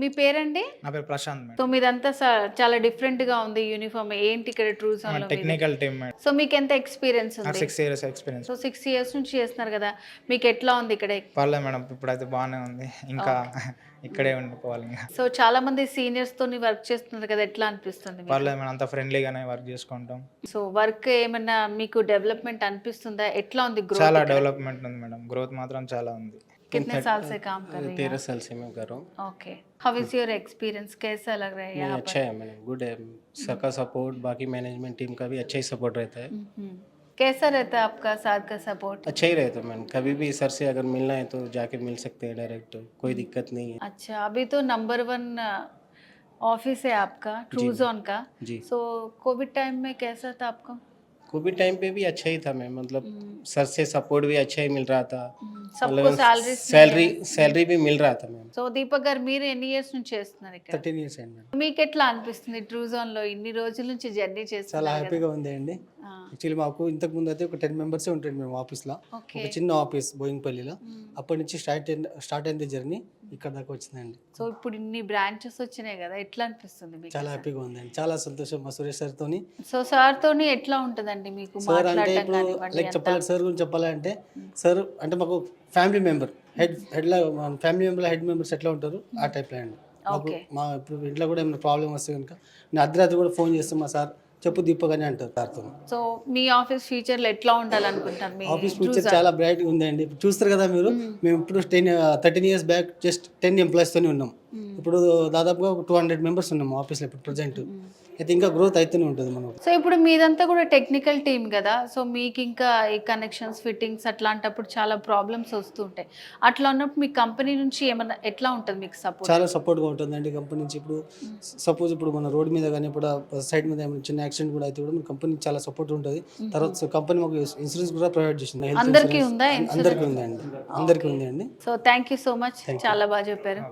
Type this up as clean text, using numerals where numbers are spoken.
మీ పేరండి? నా పేరు ప్రశాంత్ సో మేడం. మీదంతా చాలా డిఫరెంట్‌గా ఉంది యూనిఫార్మ్. ఏంటి ఇక్కడ ట్రూజాన్‌లో మీది? Technical team madam. సో మీకెంత ఎక్స్‌పీరియన్స్ నాకు ఉంది? 6 ఇయర్స్ ఎక్స్‌పీరియన్స్. సో 6 ఇయర్స్ నుంచి చేస్తున్నారు గదా! మీకెట్లా ఉంది ఇక్కడ? పర్లేదు మేడం. ఇప్పుడైతే బాగానే ఉంది. ఇంకా ఇక్కడే ఉండిపోవాలి ఇంక. సో చాలా మంది సీనియర్స్‌తోని వర్క్ చేస్తున్నారు కదా! ఎట్లా అనిపిస్తుంది మీకు? పర్లేదు మేడం. అంతా ఫ్రెండ్లీగానే వర్క్ చేసుకుంటాం. సో వర్క్ ఏమన్నా మీకు డెవలప్‌మెంట్ అనిపిస్తుందా? ఎట్లా ఉంది గ్రోత్ చాలా ఇక్కడ? డెవలప్మెంట్ ఉంది మేడం. గ్రోత్ మాత్రం చాలా ఉంది. कितने साल से काम कर रही हैं? 13 साल से मैं कर रहा हूँ। Okay, how is your experience? कैसा लग रहा है नहीं, यहाँ अच्छा है मैडम, गुड है। सबका सपोर्ट, बाकी मैनेजमेंट टीम का भी अच्छा ही सपोर्ट रहता है। पर? कैसा रहता है आपका साथ का सपोर्ट? अच्छा ही रहता है मैम, कभी भी सर से अगर मिलना है तो जाके मिल सकते हैं डायरेक्ट, कोई दिक्कत नहीं है। अच्छा, अभी तो नंबर 1 ऑफिस है आपका ट्रूजॉन का। जी, सो कोविड टाइम में कैसा था आपको? कोविड टाइम पे भी अच्छा ही था मैम, मतलब सर से सपोर्ट भी अच्छा ही मिल रहा था। सबको सैलरी भी मिल रहा था मैम। సో దీపక్ గారు మీరు ఎన్ని ఇయర్స్ నుంచి చేస్తున్నారు ఇక్కడ? 13 ఇయర్స్ అయింది మేడం. మీకు ఎట్లా అనిపిస్తుంది ట్రూజాన్ లో ఇన్ని రోజుల నుంచి జర్నీ చాలా చేస్తున్నారు కదా? హ్యాపీగా ఉంది అండి. యాక్చువల్లీ మాకు ఇంతకు ముందు అయితే ఒక 10 మెంబర్సే ఉంటుంది మేము ఆఫీస్లో. ఓకే. ఒక చిన్న ఆఫీస్ బోయింగ్పల్లిలో. అప్పటి నుంచి స్టార్ట్ అయింది జర్నీ, ఇక్కడ దాకా వచ్చిందండి. సో ఇప్పుడు ఇన్ని బ్రాంచెస్ వచ్చినాయి కదా, ఎట్లా అనిపిస్తుంది మీకు? చాలా హ్యాపీగా ఉందండి, చాలా సంతోషం మా సురేష్ సార్తోని. సో సార్ తోని ఎట్లా ఉంటదండి మీకు సార్ అంటే మాట్లాడటం ఇప్పుడు కానివ్వండి లైక్ అంతా? చెప్పాలి, సార్ గురించి చెప్పాలంటే సార్ అంటే మాకు ఫ్యామిలీ మెంబర్, హెడ్లా ఫ్యామిలీ మెంబర్లో హెడ్ మెంబర్స్ ఎట్లా ఉంటారు ఆ టైప్లో అండి. మాకు ఓకే. మా ఇప్పుడు ఇంట్లో కూడా ఏమైనా ప్రాబ్లం వస్తే కనుక నేను అర్ధరాత్రి కూడా ఫోన్ చేస్తాం, మా సార్ చెప్పు దీపక్ అని అంటారు సార్తో. సో మీ ఆఫీస్ ఫ్యూచర్ లో ఎట్లా ఉండాలనుకుంటారు మీ ఆఫీస్ ఫ్యూచర్ చాలా బ్రైట్ ఉందండి. ఇప్పుడు చూస్తారు కదా మీరు, మేము ఇప్పుడు 13 ఇయర్స్ బ్యాక్ జస్ట్ 10 ఎంప్లాయీస్తోనే ఉన్నాం. ఇప్పుడు దాదాపుగా 200 మెంబర్స్ ఉన్నాం ఆఫీస్లో ఇప్పుడు ప్రజెంట్. అయితే ఇంకా గ్రోత్ అయితేనే ఉంటుంది మనం. సో ఇప్పుడు మీదంతా కూడా టెక్నికల్ టీమ్ కదా, సో మీకు ఇంకా ఈ కనెక్షన్స్ ఫిట్టింగ్స్ అట్లాంటప్పుడు చాలా ప్రాబ్లమ్స్ వస్తుంటాయి. అట్లా ఉన్నప్పుడు మీ కంపెనీ నుంచి ఏమన్నా ఎట్లా ఉంటుంది మీకు సపోర్ట్? చాలా సపోర్ట్గా ఉంటుందండి కంపెనీ నుంచి. ఇప్పుడు సపోజ్ ఇప్పుడు మన రోడ్ మీద కానీ ఇప్పుడు సైడ్ మీద ఏమైనా చిన్న యాక్సిడెంట్ కూడా అయితే కూడా మన కంపెనీ చాలా సపోర్ట్ ఉంటుంది. తర్వాత కంపెనీ మాకు ఇన్సూరెన్స్ కూడా ప్రొవైడ్ చేసింది. అందరికీ ఉందా అందరికీ ఉందండి, అందరికీ ఉంది అండి. So thank you so much, చాలా బాగా చెప్పారు.